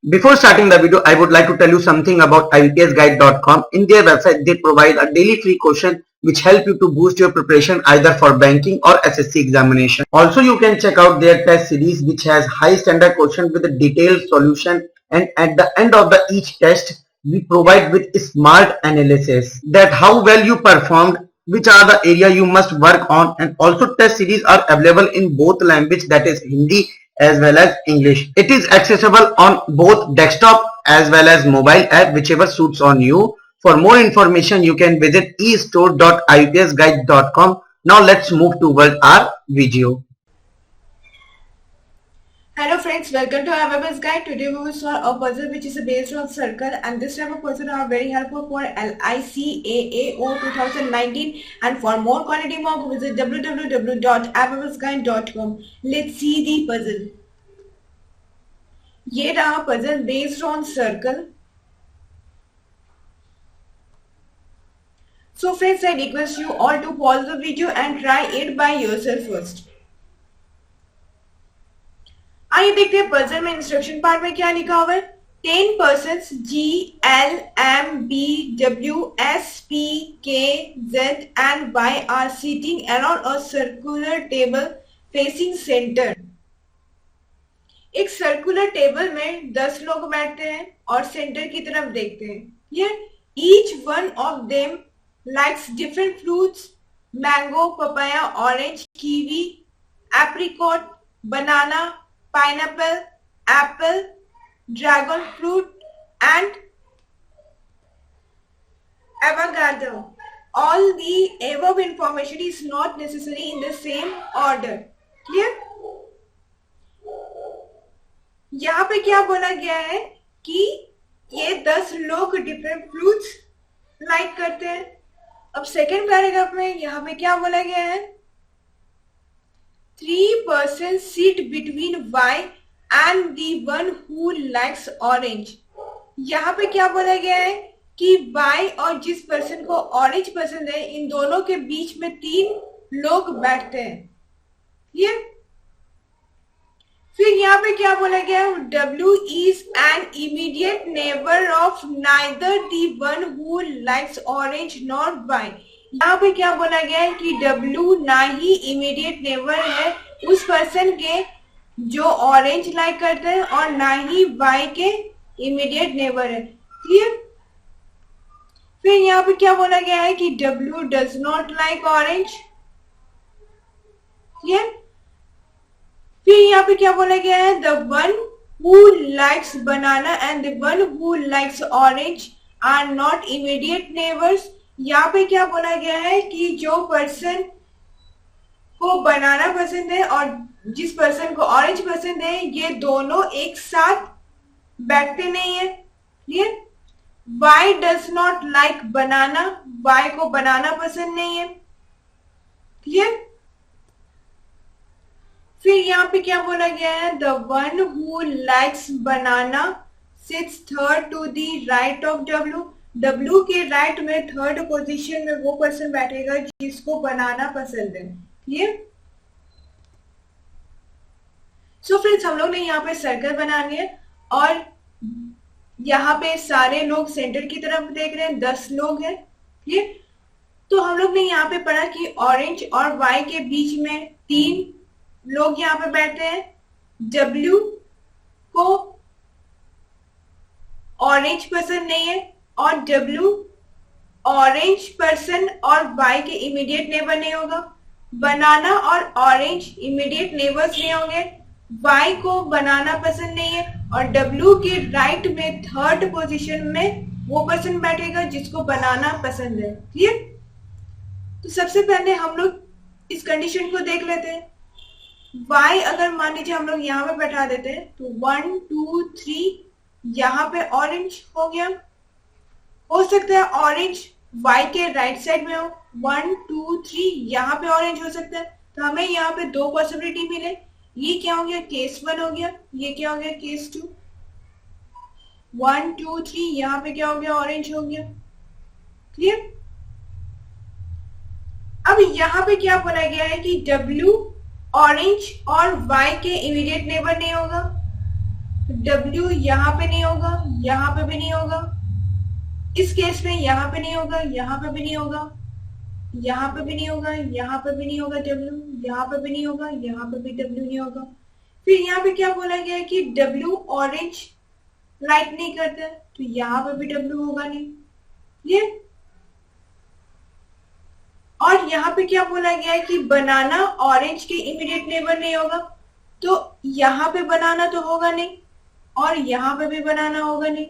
Before starting the video, I would like to tell you something about IBPSguide.com. In their website, they provide a daily free question which help you to boost your preparation either for banking or SSC examination. Also, you can check out their test series which has high standard question with a detailed solution, and at the end of each test, we provide with smart analysis that how well you performed, which are the area you must work on, and also test series are available in both language, that is Hindi as well as English. It is accessible on both desktop as well as mobile app, whichever suits on you. For more information, you can visit estore.ibpsguide.com. Now let's move toward our video. Hello friends, welcome to our IBPS Guide. Today we will solve a puzzle which is based on circle, and this type of puzzle are very helpful for LICAAO 2019, and for more quality mock visit www.ibpsguide.com. Let's see the puzzle. ये रहा puzzle based on circle. So friends, I request you all to pause the video and try it by yourself first. आइए देखते हैं puzzle में instruction part में क्या लिखा हुआ है। 10 persons G, L, M, B, W, S, P, K, Z and Y are sitting around a circular table facing center. एक सर्कुलर टेबल में 10 लोग बैठते हैं और सेंटर की तरफ देखते हैं। Here, each one of them likes different fruits: mango, papaya, orange, kiwi, apricot, banana, pineapple, apple, dragon fruit and avocado. All the above information is not necessary in the same order. Clear? यहाँ पे क्या बोला गया है कि ये 10 लोग different fruits like करते हैं। अब सेकेंड पैराग्राफ में यहाँ पे क्या बोला गया है? 3 persons sit between Y and the one who likes orange. यहाँ पे क्या बोला गया है कि Y और जिस पर्सन को ऑरेंज पसंद है, इन दोनों के बीच में 3 लोग बैठते हैं। ये फिर यहाँ पे क्या बोला गया है? W is an immediate neighbor of neither the one who likes orange nor Y. यहाँ पे क्या बोला गया है कि W ना ही इमीडिएट नेबर है उस पर्सन के जो ऑरेंज लाइक करते हैं और ना ही Y के इमीडिएट नेबर है। क्लियर? फिर यहाँ पे क्या बोला गया है कि W does not like orange. Clear? फिर यहाँ पे क्या बोला गया है? The one who likes banana and the one who likes orange are not immediate neighbors. यहाँ पे क्या बोला गया है कि जो पर्सन को बनाना पसंद है और जिस पर्सन को ऑरेंज पसंद है, ये दोनों एक साथ बैठते नहीं है। Clear? Y does not like banana. Y को बनाना पसंद नहीं है। क्लियर? फिर यहाँ पे क्या बोला गया है? The one who likes banana sits third to the right of W. W के राइट में थर्ड पोजीशन में वो पर्सन बैठेगा जिसको बनाना पसंद है। क्लियर? सो फ्रेंड्स, हम लोग ने यहाँ पे सर्कल बनानी है और यहाँ पे सारे लोग सेंटर की तरफ देख रहे हैं, 10 लोग हैं। क्लियर? तो हम लोग ने यहाँ पे पढ़ा कि ऑरेंज और वाई के बीच में 3 लोग यहाँ पे बैठे हैं। W को ऑरेंज पसंद नहीं है और W ऑरेंज पर्सन और Y के इमीडिएट नेबर नहीं होगा। बनाना और ऑरेंज इमीडिएट नेबर्स नहीं होंगे। Y को बनाना पसंद नहीं है और W के राइट में थर्ड पोजीशन में वो पर्सन बैठेगा जिसको बनाना पसंद है। क्लियर? तो सबसे पहले हम लोग इस कंडीशन को देख लेते हैं। Y अगर मान लीजिए हम लोग यहाँ पे बैठा देते हैं तो 1 2 3 यहाँ पे ऑरेंज हो गया। हो सकता है ऑरेंज Y के राइट साइड में हो। 1 2 3 यहाँ पे ऑरेंज हो सकता है, तो हमें यहाँ पे 2 पॉसिबिलिटी मिले। ये क्या हो गया? केस 1 हो गया। ये क्या हो गया? केस 2। 1 2 3 यहाँ पे क्या हो गया? ऑरेंज हो गया। क्लियर? अब यहाँ पे क्या बोला गया है कि W ऑरेंज और Y के इमीडिएट नेबर नहीं होगा। W यहाँ पे नहीं होगा, यहाँ पे भी नहीं होगा, इस केस में यहाँ पे नहीं होगा, यहाँ पे भी नहीं होगा, यहाँ पे भी नहीं होगा, यहाँ पे भी नहीं होगा W, यहाँ पे भी नहीं होगा, यहाँ पे भी W नहीं होगा। फिर यहाँ पे क्या बोला गया है कि W ऑरेंज लाइक नहीं करता, तो यहाँ पे भी W होगा नहीं, ये। और यहाँ पे क्या बोला गया है कि बनाना ऑरेंज के इमीडिएट नेबर नहीं होगा, तो यहाँ पे बनाना तो होगा नहीं और यहाँ पे भी बनाना होगा नहीं,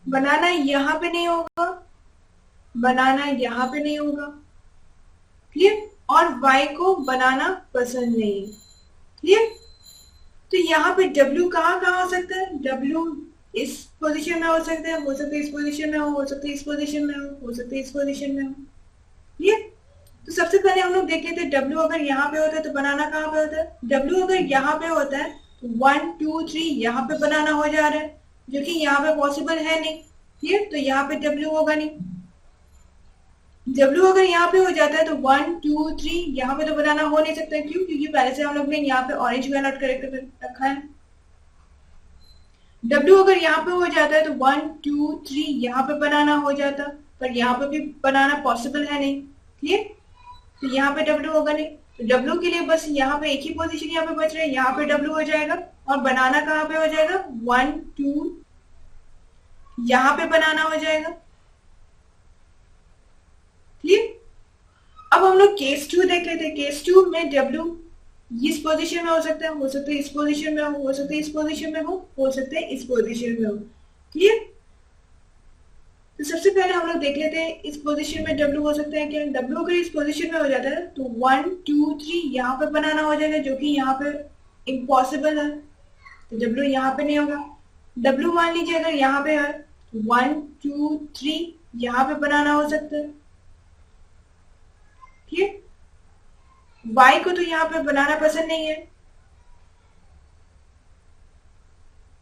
बनाना यहाँ पे नहीं होगा, बनाना यहाँ पे नहीं होगा, क्लियर। और Y को बनाना पसंद नहीं है, क्लियर। तो यहाँ पे W कहाँ कहाँ हो सकता है, W इस पोजीशन में हो सकता है इस पोजीशन में हो सकता है इस पोजीशन में हो सकता है इस पोजीशन में हो, क्लियर। तो सबसे पहले हम लोग देख लेते हैं W अगर यहाँ पे होता है तो बनाना कहाँ पे होता है। W अगर यहाँ पे होता है तो 1 2 3 यहाँ पे बनाना हो जा रहा है, जो कि यहाँ पे पॉसिबल है नहीं, क्लियर। तो यहाँ पे W होगा नहीं। W अगर यहाँ पे हो जाता है तो 1 2 3 यहाँ पे तो बनाना हो नहीं सकता, क्यों, क्योंकि पहले से हम लोग ने यहाँ पे ऑरेंज का नोट करेक्ट रखा है। W अगर यहाँ पे हो जाता है तो 1 2 3 यहाँ पे बनाना हो जाता, पर यहाँ पे भी बनाना पॉसिबल है नहीं, क्लियर। तो यहाँ पे W होगा नहीं, तो W के लिए बस यहाँ पे एक ही पोजीशन यहाँ पे बच रहा है, यहाँ पे W हो जाएगा और बनाना कहाँ पे हो जाएगा, 1 2 यहाँ पे बनाना हो जाएगा, क्लियर। अब हम लोग केस 2 देख लेते हैं। केस 2 में W इस पोजीशन में हो सकता है इस पोजीशन में हो सकता है इस पोजीशन में हो सकता है इस पोजीशन में हो, क्लियर। तो सबसे पहले हम लोग देख लेते हैं इस पोजीशन में W हो सकता है क्या। W अगर इस पोजीशन में हो जाता है तो 1 2 3 यहाँ पे बनाना हो जाएगा, जो कि यहाँ पे इम्पॉसिबल है, तो W यहाँ पे नहीं होगा। W मान लीजिए अगर यहाँ पे है 1 2 3 यहाँ पे बनाना हो सकता है, ठीक। Y को तो यहाँ पे बनाना पसंद नहीं है।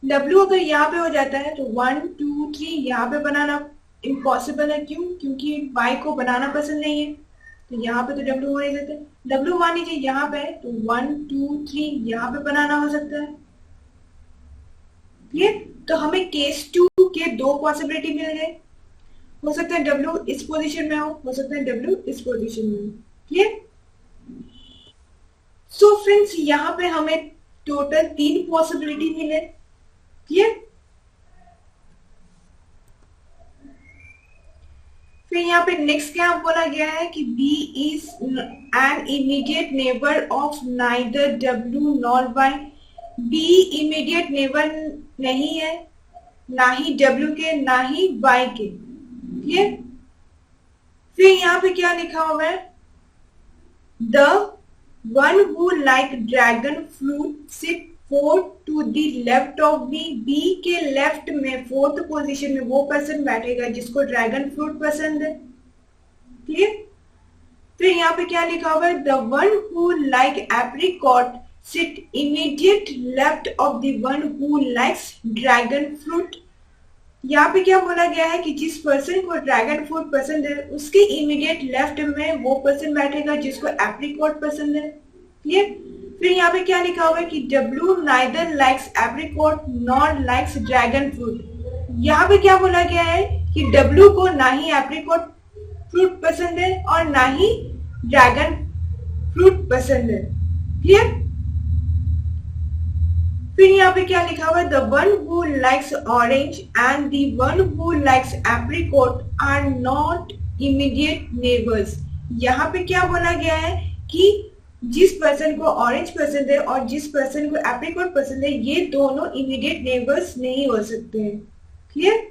W अगर यहाँ पे हो जाता है तो 1 2 3 यहाँ पे बनाना इम्पॉसिबल है, क्यों, क्योंकि Y को बनाना पसंद नहीं है, तो यहाँ पे तो W हो नहीं सकता। W मान लीजिए यहाँ पे है तो 1 2 3 यहाँ पे बनाना हो सकता है, ठीक। तो हमें केस 2 के दो पॉसिबिलिटी मिल गए, हो सकता है W इस पोजीशन में हो सकता है W इस पोजीशन में हो, क्लियर। सो फ्रेंड्स यहाँ पे हमें टोटल 3 पॉसिबिलिटी मिले, क्लियर। फिर यहाँ पे नेक्स्ट क्या बोला गया है कि B is an immediate neighbor of neither W nor Y। B immediate neighbor नहीं है, ना ही W के ना ही Y के, क्लियर। फिर यहाँ पे क्या लिखा हुआ है, The one who like dragon fruit sit 4 to the left of B। B के लेफ्ट में 4th पोजीशन में वो पर्सन बैठेगा जिसको ड्रैगन फ्रूट पसंद है, क्लियर। फिर यहाँ पे क्या लिखा हुआ है, The one who like apricot sit immediate left of the one who likes dragon fruit। यहाँ पे क्या बोला गया है कि जिस पर्सन को ड्रैगन फ्रूट पसंद है उसके इमीडिएट लेफ्ट में वो पर्सन बैठेगा जिसको एप्रिकॉट पसंद है, क्लियर। फिर यहाँ पे क्या लिखा हुआ है कि W neither likes apricot nor likes dragon fruit। यहाँ पे क्या बोला गया है कि W को ना ही एप्रिकॉट फ्रूट पसंद है और ना ही ड्रैगन फ्रूट पसंद है, क्लियर। फिर यहाँ पे क्या लिखा हुआ है, The one who likes orange and the one who likes apricot are not immediate neighbors। यहाँ पे क्या बोला गया है कि जिस पर्सन को ऑरेंज पसंद है और जिस पर्सन को एप्रिकॉट पसंद है ये दोनों इमीडिएट नेबर्स नहीं हो सकते हैं, क्लियर।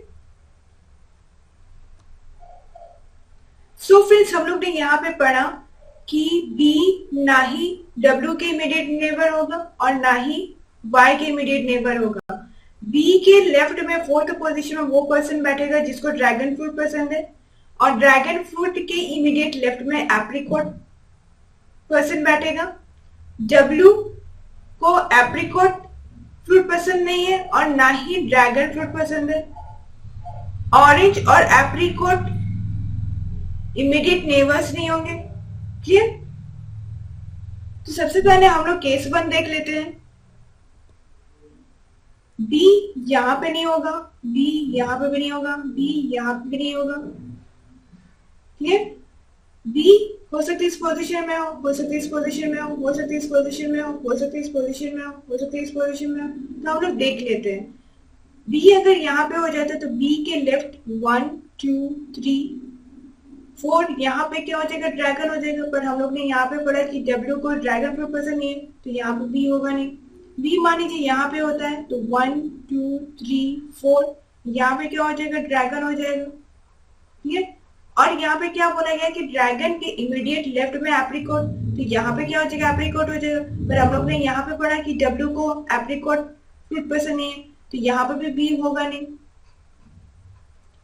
सो फ्रेंड्स हम लोग ने यहाँ पे पढ़ा कि B ना ही W के इमीडिएट नेबर होगा और ना ही Y के इमीडिएट नेबर होगा। B के लेफ्ट में 4th पोजीशन में वो पर्सन बैठेगा जिसको ड्रैगन फ्रूट पसंद है और ड्रैगन फ्रूट के इमीडिएट लेफ्ट में एप्रिकॉट पर्सन बैठेगा। W को एप्रिकॉट फ्रूट पसंद नहीं है और ना ही ड्रैगन फ्रूट पसंद है। ऑरेंज और एप्रिकॉट इमीडिएट नेबर्स नहीं होंगे, क्लियर। तो सबसे पहले हम लोग केस 1 देख लेते हैं। बी यहाँ पे नहीं होगा, बी यहाँ पे भी नहीं होगा, बी यहाँ पे भी नहीं होगा। ठीक है, बी हो सकती है इस पोजीशन में हो सकती है इस पोजीशन में हो सकती है इस पोजीशन में हो सकती है इस पोजीशन में हो सकती है इस पोजीशन में हो। तो हम लोग देख लेते हैं, बी अगर यहाँ पे हो जाता है तो बी के लेफ्ट 1 2 3 4 यहाँ पे क्या हो जाएगा, ड्रैगन हो जाएगा। पर हम लोग ने यहाँ पे पढ़ा कि डब्ल्यू को ड्रैगन फ्रूट पसंद नहीं है, तो यहाँ पे बी होगा नहीं। बी मान लीजिए यहाँ पे होता है तो 1 2 3 4 यहाँ पे क्या हो जाएगा, ड्रैगन हो जाएगा। ठीक है, और यहाँ पे क्या बोला गया कि ड्रैगन के इमीडिएट लेफ्ट में एप्रिकॉट, तो यहाँ पे क्या हो जाएगा, एप्रिकॉट हो जाएगा। पर हम लोग ने यहाँ पे पढ़ा कि डब्ल्यू को एप्रिकॉट फ्रूट पसंद नहीं है, तो यहाँ पे भी बी होगा नहीं।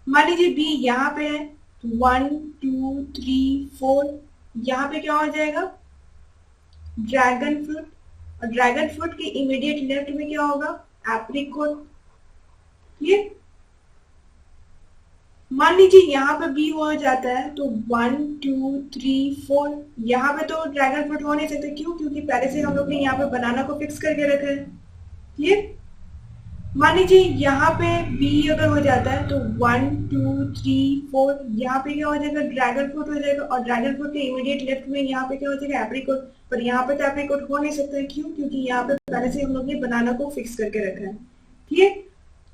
मान लीजिए बी यहाँ पे है, 1 2 3 4 यहाँ पे क्या हो जाएगा, ड्रैगन फ्रूट, और ड्रैगन फ्रूट के इमीडिएट लेफ्ट में क्या होगा, एप्रिकॉट। ठीक है, मान लीजिए यहाँ पे बी हो जाता है तो 1 2 3 4 यहाँ पे तो ड्रैगन फ्रूट हो नहीं सकता। क्यों? क्योंकि पहले से हम लोग ने यहाँ पे बनाना को फिक्स करके रखा है। ठीक है, मान लीजिए यहाँ पे बी अगर हो जाता है तो 1 2 3 4 यहाँ पे क्या हो जाएगा, ड्रैगन फ्रूट हो जाएगा, और ड्रैगन फ्रूट के इमीडिएट लेफ्ट में यहाँ पे क्या हो जाएगा, एप्रिकॉट। पर यहाँ पे तो एप्रिकॉट हो नहीं सकता है। क्यों? क्योंकि यहाँ पे पहले से हम लोग ने बनाना को फिक्स करके रखा है। ठीक है,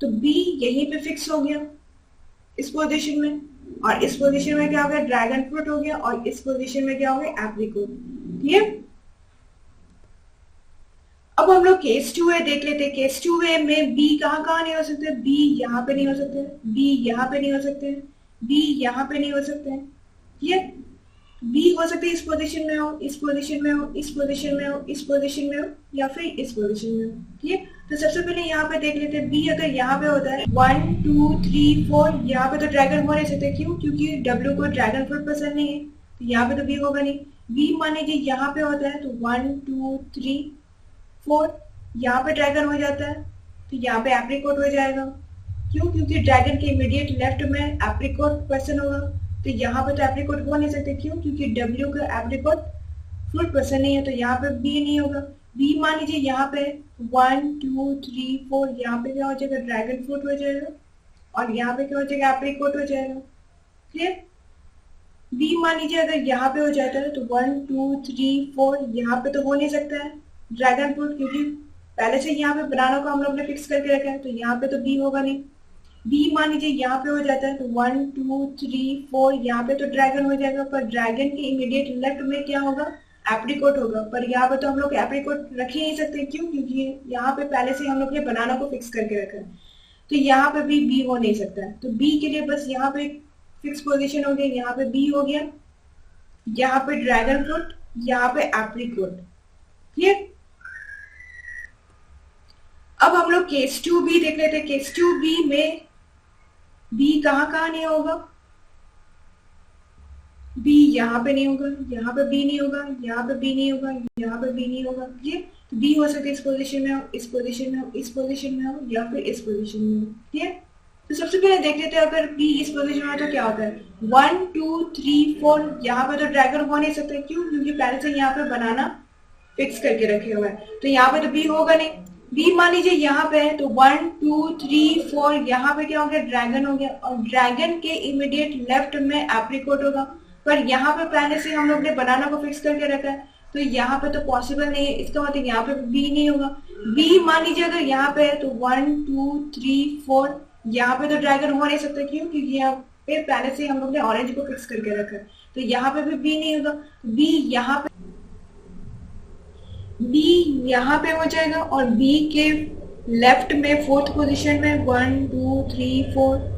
तो बी यहीं पे फिक्स हो गया इस पोजीशन में, और इस पोजीशन में क्या हो गया, ड्रैगन फ्रूट हो गया, और इस पोजीशन में क्या हो गया, एप्रिकॉट। ठीक है, अब हम लोग केस 2 देख लेते हैं। केस 2 में बी कहाँ कहाँ नहीं हो सकते, बी यहाँ पे नहीं हो सकते, बी यहाँ पे नहीं हो सकते, बी यहाँ पे नहीं हो सकते। ठीक है, बी हो सकते इस पोजीशन में हो, इस पोजीशन में हो, इस पोजीशन में हो, इस पोजीशन में हो, या फिर इस पोजीशन में हो। ठीक है, तो सबसे पहले यहाँ पे देख लेते हैं, बी अगर यहाँ पे होता है 1 2 3 4 यहाँ पे तो ड्रैगन हो नहीं सकते। क्यों? क्योंकि डब्ल्यू को ड्रैगन फ्रूट पसंद नहीं है, तो यहाँ पे तो बी होगा नहीं। बी मान लीजिए यहाँ पे होता है तो 1 2 3 4 यहाँ पे ड्रैगन हो जाता है, तो यहाँ पे एप्रिकॉट हो जाएगा। क्यों? क्योंकि ड्रैगन के इमीडिएट लेफ्ट में एप्रिकॉट पर्सन होगा, तो यहाँ पे तो एप्रिकॉट हो नहीं सकते। क्यों? क्योंकि डब्ल्यू का एप्रिकॉट फ्रूट पर्सन नहीं है, तो यहाँ पे बी नहीं होगा। बी मान लीजिए यहाँ पे 1 2 3 4 यहाँ पे क्या हो जाएगा, ड्रैगन फ्रूट हो जाएगा, और यहाँ पे क्या हो जाएगा, एप्रिकॉट हो जाएगा। क्लियर? बी मान लीजिए अगर यहाँ पे हो जाता है तो 1 2 3 4 यहाँ पे तो हो नहीं सकता है ड्रैगन फ्रूट, क्योंकि पहले से यहाँ पे बनाना को हम लोग ने फिक्स करके रखा है, तो यहाँ पे तो बी होगा नहीं। बी मान लीजिए यहाँ पे हो जाता है तो 1 2 3 4 यहाँ पे तो ड्रैगन हो जाएगा, पर ड्रैगन के इमीडिएट लेफ्ट में क्या होगा, एप्रिकॉट होगा। पर यहाँ पे तो हम लोग एप्रिकॉट रख ही नहीं सकते। क्यों? क्योंकि यहाँ पे पहले से हम लोग ने बनाना को फिक्स करके रखा है, तो यहाँ पे भी बी हो नहीं सकता है। तो बी के लिए बस यहाँ पे फिक्स पोजिशन हो गया, यहाँ पे बी हो गया, यहाँ पे ड्रैगन फ्रूट, यहाँ पे एप्रिकॉट। क्लियर? अब हम लोग केस 2B देख लेते हैं। केस 2B में बी कहाँ कहाँ नहीं होगा, बी यहाँ पे नहीं होगा, यहाँ पे बी नहीं होगा, यहाँ पे बी नहीं होगा, यहाँ पे बी नहीं होगा। ये तो बी हो सकता है इस पोजीशन में हो, इस पोजीशन में हो, इस पोजीशन में हो, या फिर इस पोजीशन में हो। ठीक है, तो सबसे पहले देख लेते हैं अगर बी इस पोजीशन में हो तो क्या होता है। 1 2 3 4 यहाँ पे तो ड्रैगन हो नहीं सकता। क्यों? क्योंकि पहले से यहाँ पे बनाना फिक्स करके रखे हुए हैं, तो यहाँ पे तो बी होगा नहीं। बी मान लीजिए यहाँ पे है तो 1 2 3 4 यहाँ पे क्या हो गया, ड्रैगन हो गया, और ड्रैगन के इमीडिएट लेफ्ट में एप्रिकॉट होगा। पर यहाँ पे पहले से हम लोग ने बनाना को फिक्स करके रखा है, तो यहाँ पे तो पॉसिबल नहीं है। इसका मतलब यहाँ पे बी नहीं होगा। बी मान लीजिए अगर यहाँ पे है तो 1 2 3 4 यहाँ पे तो ड्रैगन हो नहीं सकता। क्यों? क्योंकि यहाँ पे पहले से हम लोग ने ऑरेंज को फिक्स करके रखा है, तो यहाँ पे भी बी नहीं होगा। बी यहाँ पे बी यहाँ पे हो जाएगा, और बी के लेफ्ट में फोर्थ पोजीशन में 1 2 3 4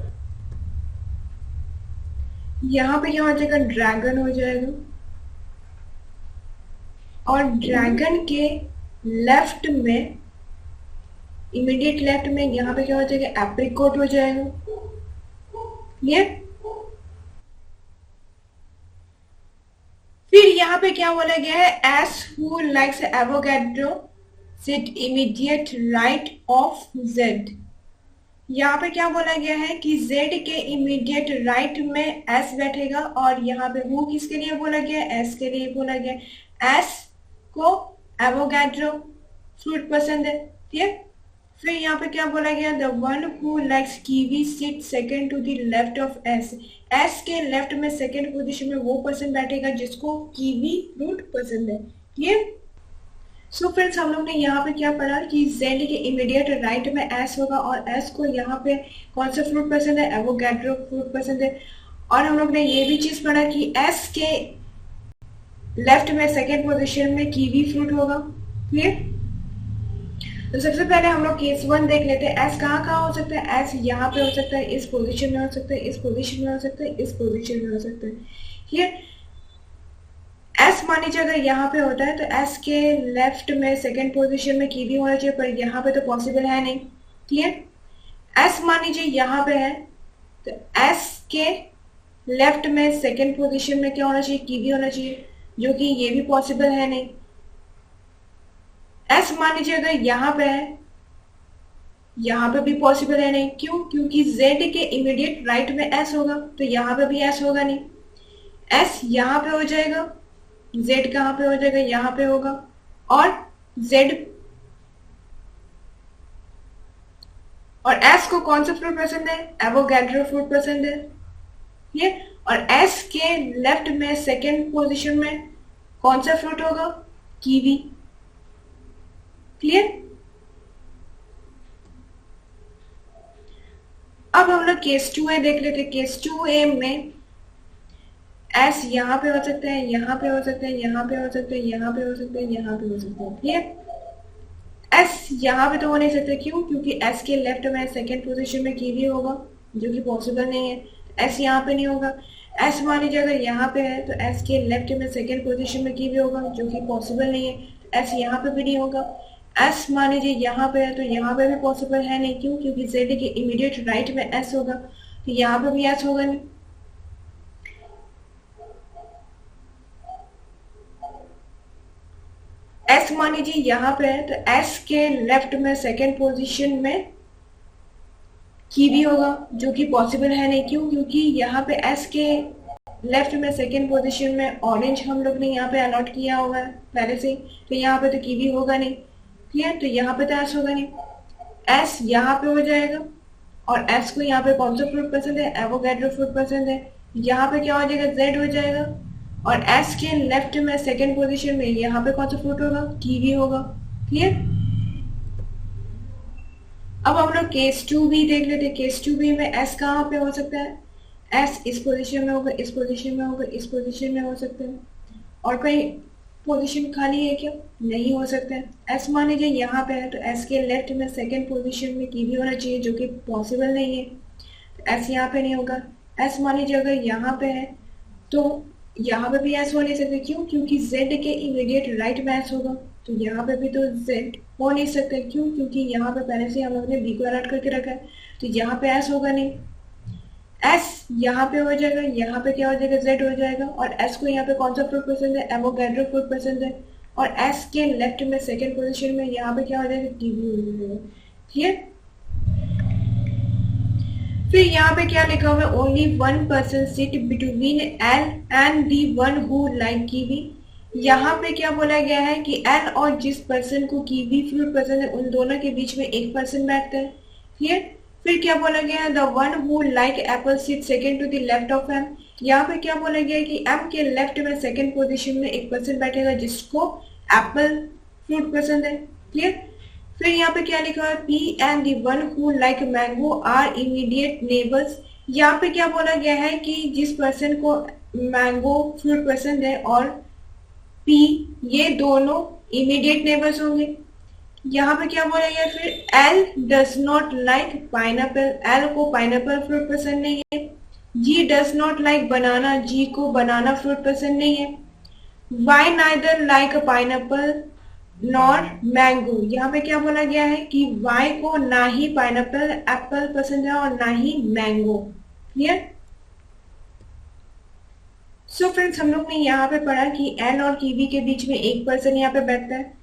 यहाँ पे क्या हो जाएगा, ड्रैगन हो जाएगा, और ड्रैगन के लेफ्ट में इमीडिएट लेफ्ट में यहाँ पे क्या हो जाएगा, एप्रिकॉट हो जाएगा। ये फिर यहाँ पे क्या बोला गया है, S who likes Avogadro sit immediate right of Z. यहाँ पे क्या बोला गया है कि जेड के इमीडिएट राइट में एस बैठेगा, और यहाँ पे हु किसके लिए बोला गया है, एस के लिए बोला गया है। एस को एवोगैड्रो फ्रूट पसंद है। ठीक है, फिर यहाँ पे क्या बोला गया, the one who likes kiwi sit second to the left of S. S के लेफ्ट में सेकेंड पोजीशन में वो पर्सन बैठेगा जिसको कीवी फ्रूट पसंद है। क्लियर? सो फ्रेंड्स, हम लोग ने यहाँ पे क्या पढ़ा कि जेड के इमीडिएट राइट में एस होगा और एस को यहाँ पे कौन सा फ्रूट पसंद है, एवोगैड्रो फ्रूट पसंद है। और हम लोग ने ये भी चीज पढ़ा कि एस के लेफ्ट में सेकेंड पोजीशन में कीवी फ्रूट होगा। क्लियर? तो सबसे पहले हम लोग केस 1 देख लेते हैं। एस कहाँ हो सकता है, एस यहाँ पे हो सकता है, इस पोजीशन में हो सकता है, इस पोजीशन में हो सकता है, इस पोजीशन में हो सकता है। क्लियर? एस मान लीजिए अगर यहाँ पे होता है तो एस के लेफ्ट में सेकेंड पोजीशन में कीवी होना चाहिए, पर यहाँ पे तो पॉसिबल है नहीं। क्लियर? एस मान लीजिए यहाँ पे है तो एस के लेफ्ट में सेकेंड पोजीशन में क्या होना चाहिए, कीवी होना चाहिए, जो कि ये भी पॉसिबल है नहीं। एस मान लीजिए अगर यहाँ पे है, यहाँ पे भी पॉसिबल है नहीं। क्यों? क्योंकि जेड के इमीडिएट राइट में एस होगा तो यहाँ पे भी एस होगा नहीं। एस यहाँ पे हो जाएगा, जेड कहाँ पे हो जाएगा, यहाँ पे होगा। और जेड और एस को कौन सा फ्रूट पसंद है, एवोगैड्रो फ्रूट पसंद है। ये और एस के लेफ्ट में सेकेंड पोजीशन में कौन सा फ्रूट होगा, कीवी। क्लियर? अब हम लोग केस 2A देख लेते हैं। केस 2A में एस यहाँ पे हो सकता है, यहाँ पे हो सकता है, यहाँ पे हो सकता है, यहाँ पे हो सकता है, यहाँ पे हो सकता है। क्लियर? एस यहाँ पे तो हो नहीं सकता। क्यों? क्योंकि एस के लेफ्ट में सेकेंड पोजीशन में कीवी होगा, जो कि पॉसिबल नहीं है। एस यहाँ पे नहीं होगा। एस मान लीजिए अगर यहाँ पे है तो एस के लेफ्ट में सेकेंड पोजीशन में कीवी होगा, जो कि पॉसिबल नहीं है। एस यहाँ पे भी नहीं होगा। एस मान लीजिए यहाँ पे है तो यहाँ पे भी पॉसिबल है नहीं। क्यों? क्योंकि जेड के इमीडिएट राइट में एस होगा तो यहाँ पे भी एस होगा नहीं। एस मान लीजिए यहाँ पे है तो एस के लेफ्ट में सेकेंड पोजीशन में कीवी होगा, जो कि पॉसिबल है नहीं। क्यों? क्योंकि यहाँ पे एस के लेफ्ट में सेकेंड पोजीशन में ऑरेंज हम लोग ने यहाँ पे अलॉट किया हुआ है पहले से, तो यहाँ पे तो कीवी होगा नहीं। क्लियर? तो यहाँ पे तो एस होगा नहीं। एस यहाँ पे हो जाएगा और एस को यहाँ पे कौन सा फ्रूट पसंद है, एवोगैड्रो फ्रूट पसंद है। यहाँ पे क्या हो जाएगा, जेड हो जाएगा। और एस के लेफ्ट में सेकेंड पोजीशन में यहाँ पे कौन सा फ्रूट होगा, कीवी होगा। क्लियर? अब हम लोग केस 2B देख लेते हैं। केस 2B में एस कहाँ पे हो सकता है, एस इस पोजीशन में होगा, इस पोजीशन में होगा, इस पोजीशन में हो सकता है। और कोई पोजीशन खाली है क्या, नहीं हो सकता है। एस मान लीजिए यहाँ पे है तो एस के लेफ्ट में सेकेंड पोजीशन में कीवी होना चाहिए, जो कि पॉसिबल नहीं है। तो एस यहाँ पे नहीं होगा। एस मान लीजिए अगर यहाँ पे है तो यहाँ पे भी एस हो नहीं सकते। क्यों? क्योंकि जेड के इमीडिएट राइट में एस होगा, तो यहाँ पे भी तो जेड हो नहीं सकता। क्यों? क्योंकि यहाँ पे पहले से हम लोग ने बी को अलर्ट करके रखा है, तो यहाँ पे एस होगा नहीं। एस यहाँ पे हो जाएगा, यहाँ पे क्या हो जाएगा, जेड हो जाएगा। और एस को यहाँ पे कौन सा फ्रूट पसंद है, एवोगैड्रो फ्रूट पसंद है। और एस के लेफ्ट में सेकेंड पोजीशन में यहाँ पे क्या हो जाएगा, कीवी हो जाएगा। ठीक? फिर यहाँ पे क्या लिखा हुआ है, only one person sit between L and the one who like kiwi. यहाँ पे क्या बोला गया है कि एल और जिस पर्सन को कीवी फ्रूट पसंद है उन दोनों के बीच में एक पर्सन बैठता है। क्लियर? फिर क्या बोला गया है, the one who like apple sit second to the left of M. यहाँ पे क्या बोला गया है कि एम के लेफ्ट में सेकेंड पोजीशन में एक पर्सन बैठेगा जिसको एप्पल फ्रूट पसंद है। क्लियर? फिर यहाँ पे क्या लिखा है, P and the one who like mango are immediate neighbors। यहाँ पे क्या बोला गया है कि जिस पर्सन को मैंगो फ्रूट पसंद है और P, ये दोनों इमीडिएट नेबर्स होंगे। यहाँ पे क्या बोला गया, फिर L does not like pineapple, L को पाइनएप्पल फ्रूट पसंद नहीं है। G does not like banana, G को बनाना फ्रूट पसंद नहीं है। Y neither like pineapple nor mango. यहाँ पे क्या बोला गया है कि Y को ना ही पाइनएप्पल एप्पल पसंद है और ना ही मैंगो। क्लियर? सो फ्रेंड्स, हम लोग ने यहाँ पे पढ़ा कि एल और कीवी के बीच में एक पर्सन यहाँ पे बैठता है।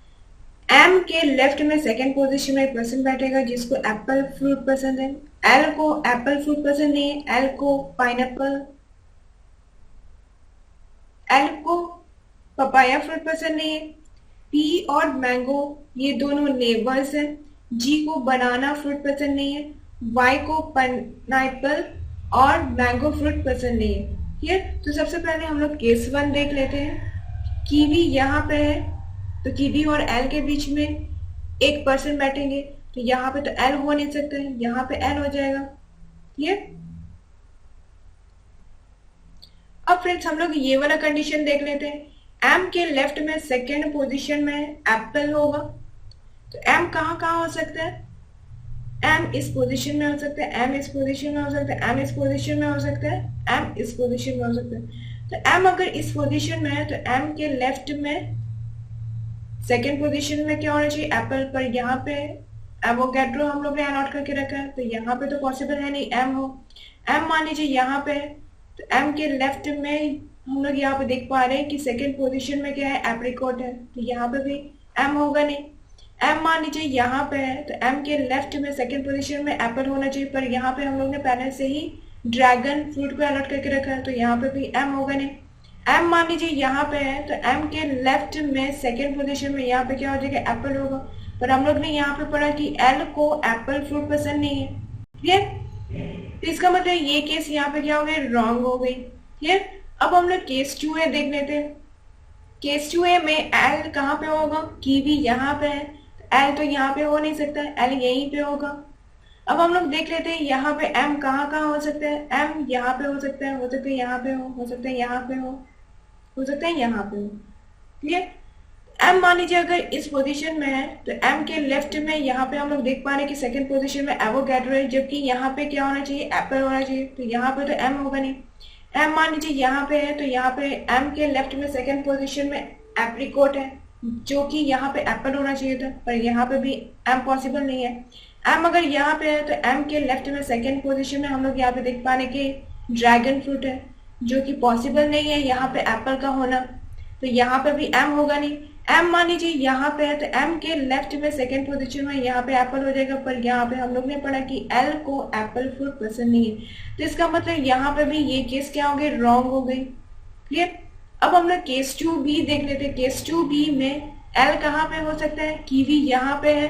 एम के लेफ्ट में सेकेंड पोजीशन में एक पर्सन बैठेगा जिसको एप्पल फ्रूट पसंद है। एल को एप्पल फ्रूट पसंद नहीं है, एल को पाइनएप्पल, एल को पपाया फ्रूट पसंद नहीं है। पी और मैंगो ये दोनों नेबर्स हैं। जी को बनाना फ्रूट पसंद नहीं है, वाई को पाइनएप्पल और मैंगो फ्रूट पसंद नहीं है। ठीक है, तो सबसे पहले हम लोग केस 1 देख लेते हैं। कीवी यहाँ पे है, तो कीवी और एल के बीच में एक पर्सन बैठेंगे, तो यहाँ पे तो एल हो नहीं सकता है, यहाँ पे एल हो जाएगा। ठीक है, अब फ्रेंड्स हम लोग ये वाला कंडीशन देख लेते हैं। एम के लेफ्ट में सेकेंड पोजीशन में एप्पल होगा, तो एम कहाँ कहाँ हो सकता है? एम इस पोजीशन में हो सकता है, एम इस पोजीशन में हो सकता है, एम इस पोजीशन में हो सकता है, एम इस पोजीशन में हो सकता है। तो एम अगर इस पोजीशन में है तो एम के लेफ्ट में सेकेंड पोजीशन में क्या होना चाहिए? एप्पल। पर यहाँ पे एवोगैड्रो हम लोग ने अलॉट करके रखा है, तो यहाँ पे तो पॉसिबल है नहीं एम हो। एम मान लीजिए यहाँ पे है, तो एम के लेफ्ट में हम लोग यहाँ पे देख पा रहे हैं कि सेकेंड पोजीशन में क्या है? एप्रिकॉट है, तो यहाँ पे भी एम होगा नहीं। एम मान लीजिए यहाँ पे है, तो एम के लेफ्ट में सेकेंड पोजीशन में एप्पल होना चाहिए, पर यहाँ पे हम लोग ने पहले से ही ड्रैगन फ्रूट को अलॉट करके रखा है, तो यहाँ पे भी एम होगा नहीं। एम मान लीजिए यहाँ पे है, तो एम के लेफ्ट में सेकेंड पोजीशन में यहाँ पे क्या हो जाएगा? एप्पल होगा, पर हम लोग ने यहाँ पे पढ़ा कि एल को एप्पल फ्रूट पसंद नहीं है। ठीक है, तो इसका मतलब ये केस यहाँ पे क्या हो गई? रॉन्ग हो गई। ठीक है, अब हम लोग केस 2A देख लेते हैं। केस 2A में एल कहाँ पे होगा? कीवी यहाँ पे है, एल तो यहाँ पे हो नहीं सकता है, एल यहीं पे होगा। अब हम लोग देख लेते हैं यहाँ पे एम कहाँ कहाँ हो सकता है? एम यहाँ पे हो सकता है, हो सकता है यहाँ पे हो सकता है यहाँ पे हो सकता है यहाँ पे हो। ठीक है, एम मान लीजिए अगर इस पोजीशन में है, तो एम के लेफ्ट में यहाँ पे हम लोग देख पा रहे हैं कि सेकंड पोजीशन में एवोगैड्रो है, जबकि यहाँ पे क्या होना चाहिए? एप्पल होना चाहिए, तो यहाँ पे तो एम होगा नहीं। एम मान लीजिए यहाँ पे है, तो यहाँ पे एम के लेफ्ट में सेकंड पोजीशन में एप्रिकॉट है, जो कि यहाँ पे एप्पल होना चाहिए था, पर यहाँ पे भी एम पॉसिबल नहीं है। एम अगर यहाँ पे है, तो एम के लेफ्ट में सेकंड पोजीशन में हम लोग यहाँ पे देख पा रहे कि ड्रैगन फ्रूट है, जो कि पॉसिबल नहीं है यहाँ पे एप्पल का होना, तो यहाँ पे भी एम होगा नहीं। एम मान लीजिए यहाँ पे है, तो एम के लेफ्ट में सेकंड पोजीशन में यहाँ पे एप्पल हो जाएगा, पर यहाँ पे हम लोग ने पढ़ा कि एल को एप्पल फ्रूट पसंद नहीं है, तो इसका मतलब यहाँ पे भी ये केस क्या हो गई? रॉन्ग हो गई। क्लियर, अब हम लोग केस 2B देख लेते हैं। केस 2B में एल कहाँ पे हो सकता है? कीवी यहाँ पे है,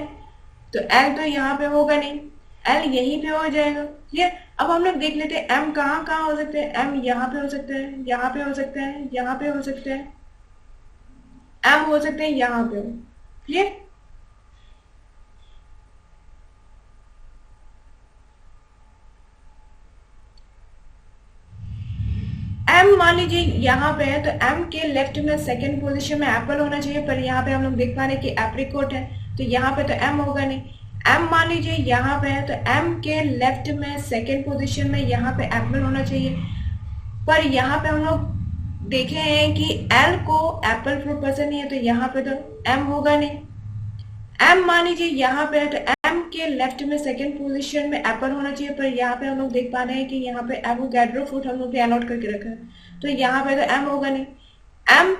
तो एल तो यहाँ पे होगा नहीं, एल यहीं पे हो जाएगा। क्लियर, अब हम लोग देख लेते हैं एम कहाँ कहाँ हो सकता है? एम यहाँ पे हो सकता है, यहाँ पे हो सकता है, यहाँ पे हो सकता है, एम हो सकते हैं यहाँ पे। क्लियर, एम मान लीजिए यहाँ पे है, तो एम के लेफ्ट में सेकंड पोजीशन में एप्पल होना चाहिए, पर यहाँ पे हम लोग देख पा रहे हैं कि एप्रिकॉट है, तो यहाँ पे तो एम होगा नहीं। एम मान लीजिए यहाँ पे है, तो एम के लेफ्ट में सेकंड पोजीशन में यहाँ पे एप्पल होना चाहिए, पर यहाँ पे हम लोग देखे हैं कि एल को एप्पल फ्रूट पसंद नहीं है, तो यहाँ पे तो एम होगा नहीं। एम मान लीजिए यहाँ पे है, तो एम के लेफ्ट में सेकंड पोजीशन में एप्पल होना चाहिए, पर यहाँ पे हम लोग देख पा रहे हैं कि यहाँ पे एवोगैड्रो फ्रूट हम लोग अलॉट करके रखा है, तो यहाँ पे तो एम होगा नहीं। एम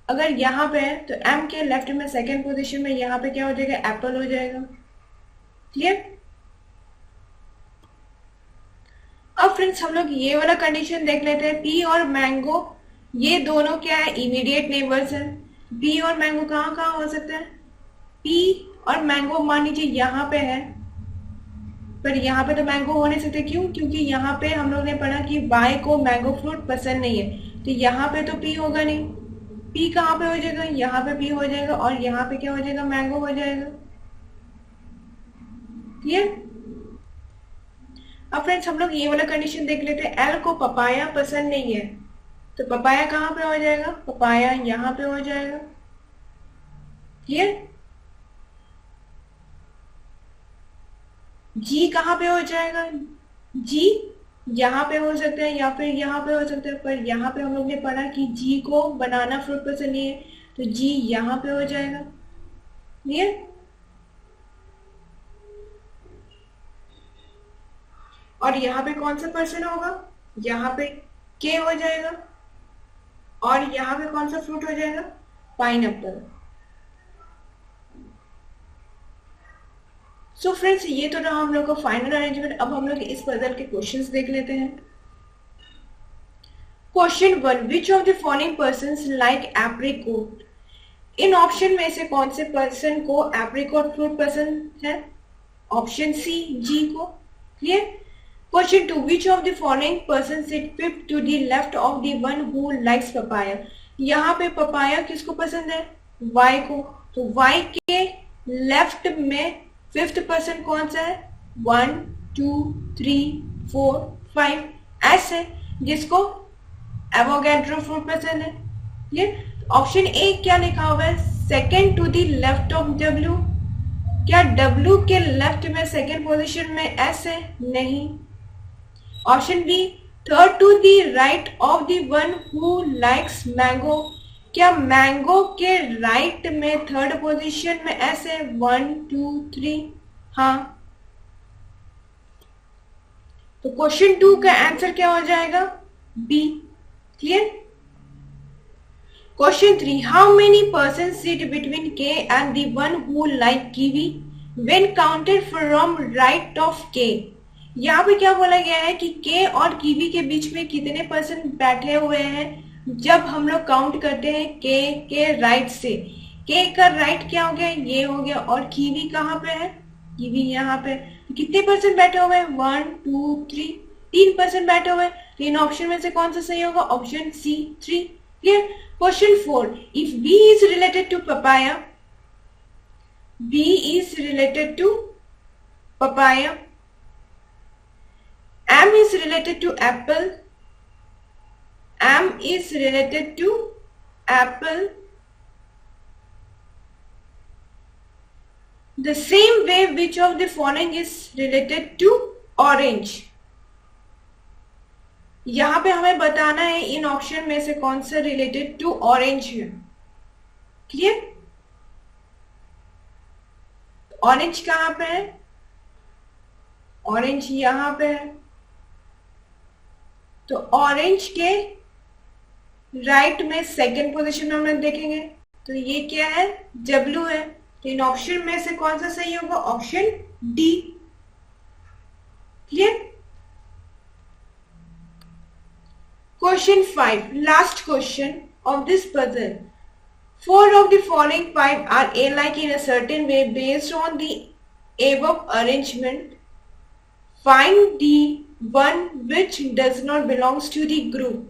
अगर यहाँ पे है, तो एम के लेफ्ट में सेकंड पोजीशन में यहाँ पे क्या हो जाएगा? एप्पल हो जाएगा। क्लियर, अब फ्रेंड्स हम लोग ये वाला कंडीशन देख लेते हैं। पी और मैंगो ये दोनों क्या है? इमीडिएट नेबर्स हैं। पी और मैंगो कहाँ कहाँ हो सकता है? पी और मैंगो मान लीजिए यहाँ पे है, पर यहाँ पे तो मैंगो हो नहीं सकते। क्यों? क्योंकि यहाँ पे हम लोग ने पढ़ा कि वाई को मैंगो फ्रूट पसंद नहीं है, तो यहाँ पे तो पी होगा नहीं। पी कहाँ पे हो जाएगा? यहाँ पे पी हो जाएगा, और यहाँ पे क्या हो जाएगा? मैंगो हो जाएगा। क्लियर, अब फ्रेंड्स हम लोग ये वाला कंडीशन देख लेते हैं। एल को पपाया पसंद नहीं है, तो पपाया कहाँ पे हो जाएगा? पपाया यहाँ पे हो जाएगा। क्लियर, जी कहाँ पे हो जाएगा? जी यहाँ पे हो सकता है या फिर यहाँ पे हो सकता है, पर यहाँ पे हम लोग ने पढ़ा कि जी को बनाना फ्रूट पसंद नहीं है, तो जी यहाँ पे हो जाएगा। क्लियर, और यहाँ पे कौन सा पर्सन होगा? यहाँ पे के हो जाएगा, और यहाँ पे कौन सा फ्रूट हो जाएगा? पाइनएप्पल। सो फ्रेंड्स ये तो रहा हम लोग का फाइनल अरेंजमेंट। अब हम लोग इस पजल के क्वेश्चंस देख लेते हैं। Question 1, which of the following persons like apricot? In option में से कौन से पर्सन को एप्रिकॉट फ्रूट पसंद है? ऑप्शन सी, जी को। Clear? Question 2, which of the following person sit fifth to the left of the one who likes papaya? यहाँ पे पपाया किसको पसंद है? वाई को। तो वाई के लेफ्ट में फिफ्थ पर्सन कौन सा है? 1 2 3 4 5 ऐसे, जिसको एवोगैड्रो फ्रूट पसंद है। ये ऑप्शन ए क्या लिखा हुआ है? Second to the left of W. क्या डब्ल्यू के लेफ्ट में सेकेंड पोजीशन में एस है? नहीं। Option B, third to the right of the one who likes mango. क्या मैंगो के राइट में थर्ड पोजीशन में एस है? 1 2 3। हाँ, तो क्वेश्चन 2 का आंसर क्या हो जाएगा? B. Clear? Question 3, how many person sit between K and the one who like kiwi when counted from right of K? यहाँ पे क्या बोला गया है कि के और कीवी के बीच में कितने पर्सन बैठे हुए हैं जब हम लोग काउंट करते हैं के राइट से। के का राइट क्या हो गया? ये हो गया। और कीवी कहाँ पे है? कीवी यहाँ पे। कितने पर्सन बैठे हुए हैं? 1 2 3, 3 पर्सन बैठे हुए हैं। तीन ऑप्शन में से कौन सा सही होगा? Option C, 3। Clear? Question 4, if B is related to papaya, B is related to papaya, M is related to apple, M is related to apple, the same way which of the following is related to orange? यहां पे हमें बताना है इन option में से कौन सा related to orange है। क्लियर? ऑरेंज कहां पे है? ऑरेंज यहां पे है। तो ऑरेंज के राइट में सेकेंड पोजीशन में हम लोग देखेंगे तो ये क्या है? डब्ल्यू है। तो इन ऑप्शन में से कौन सा सही होगा? Option D. Clear? Question 5, last question of this puzzle. 4 of the following 5 are alike in a certain way based on the above arrangement. Find the one which does not belongs to the group.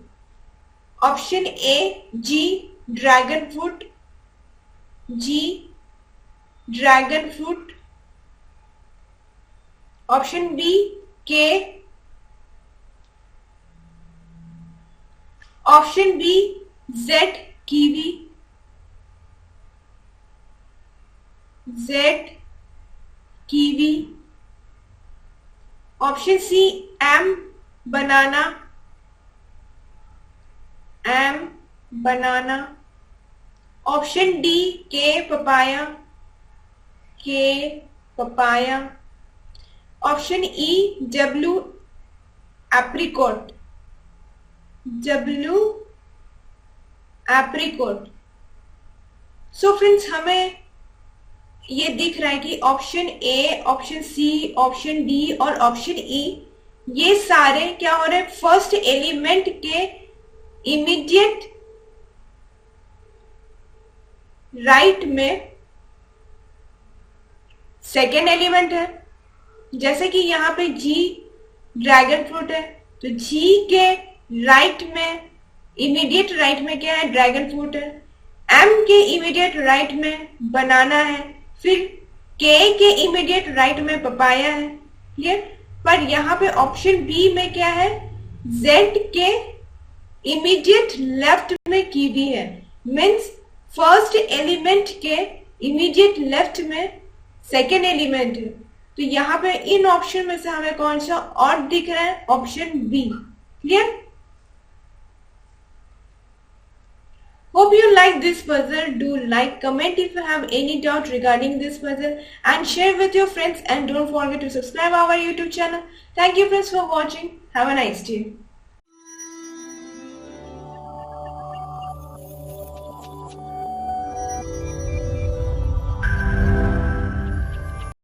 Option A, G, dragon fruit, G, dragon fruit. Option B, K. Option B, Z, kiwi, Z, kiwi. Option C, M, banana, M, banana. Option D, K, papaya, K, papaya. Option E, W, apricot, W, apricot. So friends, हमें ये दिख रहा है कि option A, option C, option D और option E ये सारे क्या हो रहे हैं? फर्स्ट एलिमेंट के इमीडिएट राइट में सेकेंड एलिमेंट है। जैसे कि यहाँ पे जी ड्रैगन फ्रूट है तो जी के राइट में इमीडिएट राइट में क्या है? ड्रैगन फ्रूट है। एम के इमीडिएट राइट में बनाना है। फिर के इमीडिएट राइट में पपाया है। क्लियर? पर यहाँ पे ऑप्शन बी में क्या है? जेड के इमीडिएट लेफ्ट में कीवी है। मीन्स फर्स्ट एलिमेंट के इमीडिएट लेफ्ट में सेकेंड एलिमेंट है। तो यहाँ पे इन ऑप्शन में से हमें कौन सा और दिख रहा है? Option B. Clear? Hope you like this puzzle. Do like, comment if you have any doubt regarding this puzzle and share with your friends, and don't forget to subscribe our YouTube channel. Thank you friends for watching. Have a nice day.